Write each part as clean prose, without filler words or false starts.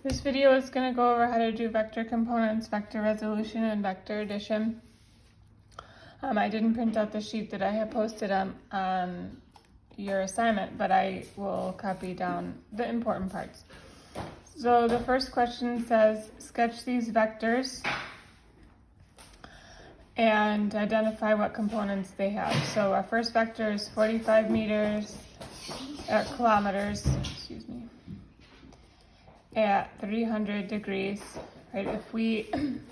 This video is going to go over how to do vector components, vector resolution, and vector addition. I didn't print out the sheet that I had posted on your assignment, but I will copy down the important parts. So the first question says, sketch these vectors and identify what components they have. So our first vector is 45 kilometers, at 300 degrees, right? If we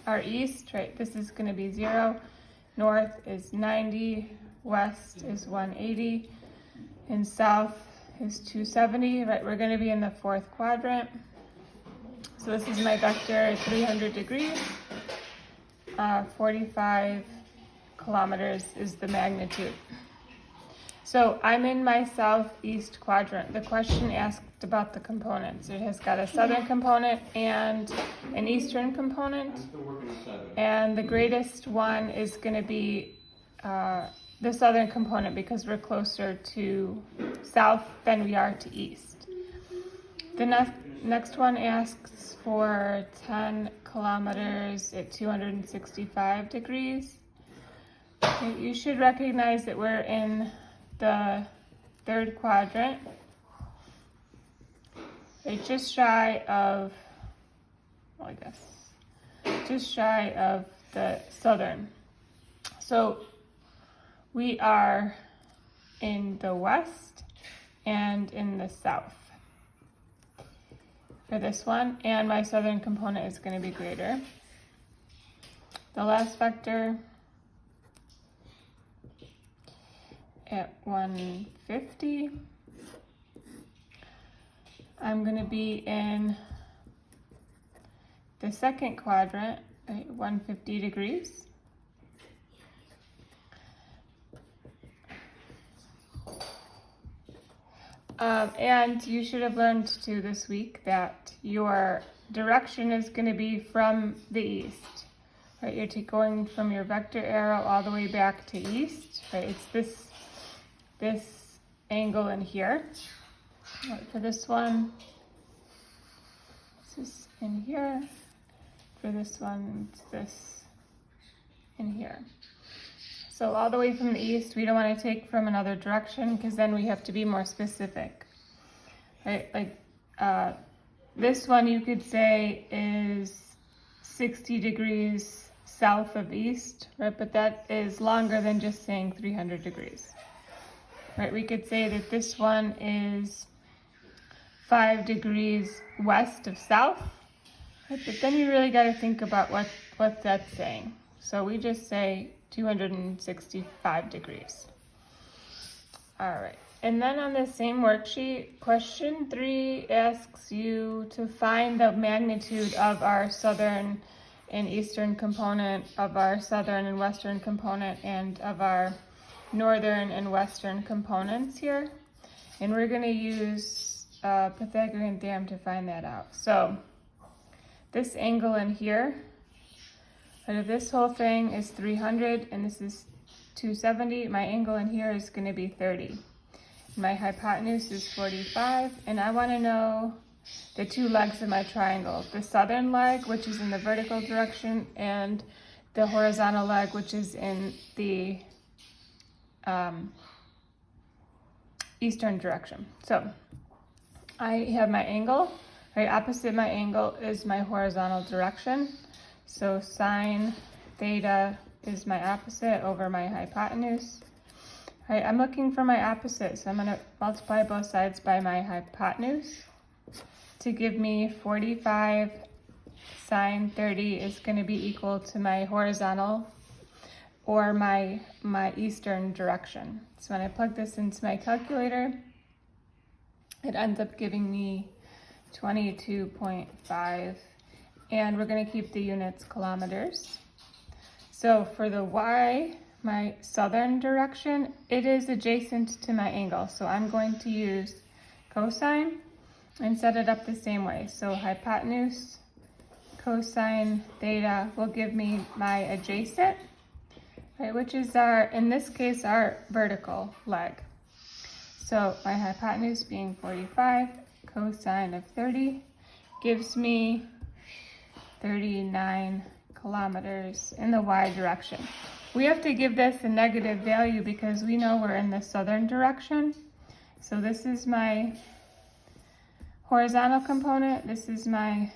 are east, right, this is going to be 0, north is 90, west is 180, and south is 270, right? We're going to be in the fourth quadrant. So this is my vector at 300 degrees. 45 kilometers is the magnitude. So I'm in my southeast quadrant. The question asked about the components. It has got a southern component and an eastern component. And the greatest one is going to be the southern component because we're closer to south than we are to east. The next one asks for 10 kilometers at 265 degrees. Okay, you should recognize that we're in the third quadrant, right, just shy of the southern. So we are in the west and in the south for this one, and my southern component is going to be greater. The last vector at 150, I'm going to be in the second quadrant at 150 degrees. And you should have learned too this week that your direction is going to be from the east. Right, you're going from your vector arrow all the way back to east. Right, it's this angle in here. Right, for this one, this is in here. For this one, it's this in here. So all the way from the east, we don't want to take from another direction because then we have to be more specific. Right, like this one you could say is 60 degrees south of east, right? But that is longer than just saying 300 degrees. Right, we could say that this one is 5 degrees west of south, right? But then you really got to think about what that's saying. So we just say 265 degrees. All right, and then on the same worksheet, question 3 asks you to find the magnitude of our southern and eastern component, of our southern and western component, and of our northern and western components here, and we're going to use Pythagorean theorem to find that out. So this angle in here, but if this whole thing is 300 and this is 270, my angle in here is going to be 30. My hypotenuse is 45, and I want to know the two legs of my triangle, the southern leg, which is in the vertical direction, and the horizontal leg, which is in the eastern direction. So I have my angle, right opposite my angle is my horizontal direction. So sine theta is my opposite over my hypotenuse. Right, I'm looking for my opposite, so I'm going to multiply both sides by my hypotenuse to give me 45 sine 30 is going to be equal to my horizontal or my eastern direction. So when I plug this into my calculator, it ends up giving me 22.5, and we're going to keep the units kilometers. So for the y, my southern direction, it is adjacent to my angle, so I'm going to use cosine and set it up the same way. So hypotenuse cosine theta will give me my adjacent, right, which is in this case, our vertical leg. So my hypotenuse being 45, cosine of 30 gives me 39 kilometers in the y direction. We have to give this a negative value because we know we're in the southern direction. So this is my horizontal component, this is my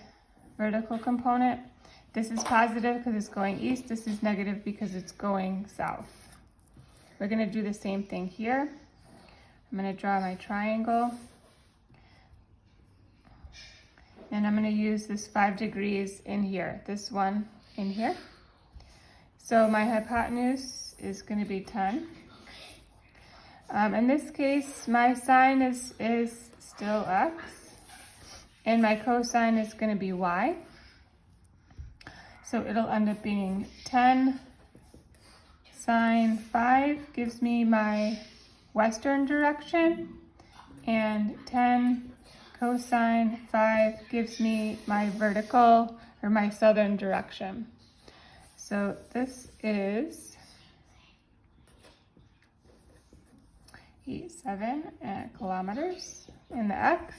vertical component. This is positive because it's going east, this is negative because it's going south. We're going to do the same thing here. I'm going to draw my triangle. And I'm going to use this 5 degrees in here, this one in here. So my hypotenuse is going to be 10. In this case, my sine is still x, and my cosine is going to be y. So it'll end up being 10 sine 5 gives me my western direction, and 10 cosine 5 gives me my vertical or my southern direction. So this is 7 kilometers in the x,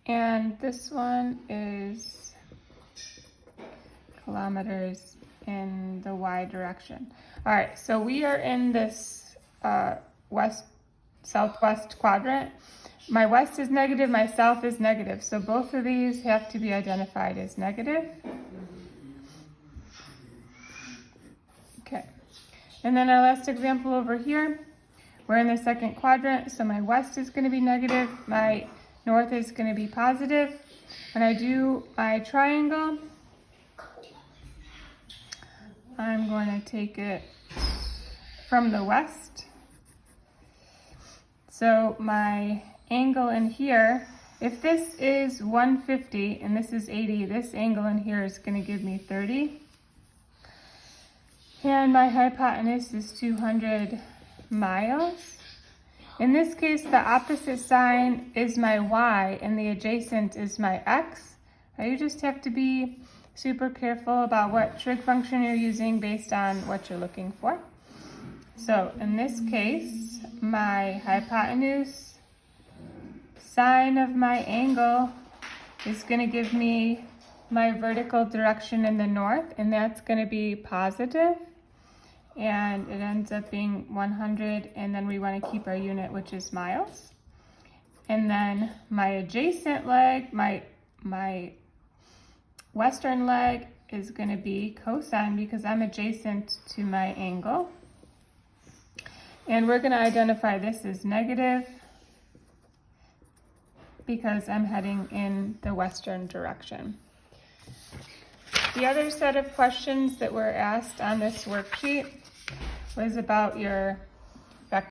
and this one is kilometers in the y direction. All right, so we are in this southwest quadrant. My west is negative, my south is negative, so both of these have to be identified as negative. Okay, and then our last example over here, we're in the second quadrant, so my west is going to be negative, my north is going to be positive. When I do my triangle, I'm going to take it from the west. So my angle in here, if this is 150 and this is 80, this angle in here is going to give me 30. And my hypotenuse is 200 miles. In this case, the opposite sign is my y and the adjacent is my x. You just have to be super careful about what trig function you're using based on what you're looking for. So in this case, my hypotenuse sine of my angle is going to give me my vertical direction in the north, and that's going to be positive, and it ends up being 100, and then we want to keep our unit, which is miles. And then my adjacent leg, my western leg is going to be cosine because I'm adjacent to my angle. And we're going to identify this as negative because I'm heading in the western direction. The other set of questions that were asked on this worksheet was about your